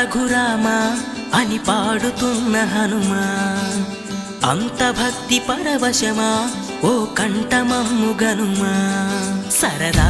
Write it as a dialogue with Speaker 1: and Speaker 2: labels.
Speaker 1: రఘురామా అని పాడుతున్న హనుమా, అంత భక్తి పరవశమా ఓ కంఠమమ్ము గనుమా. సరదా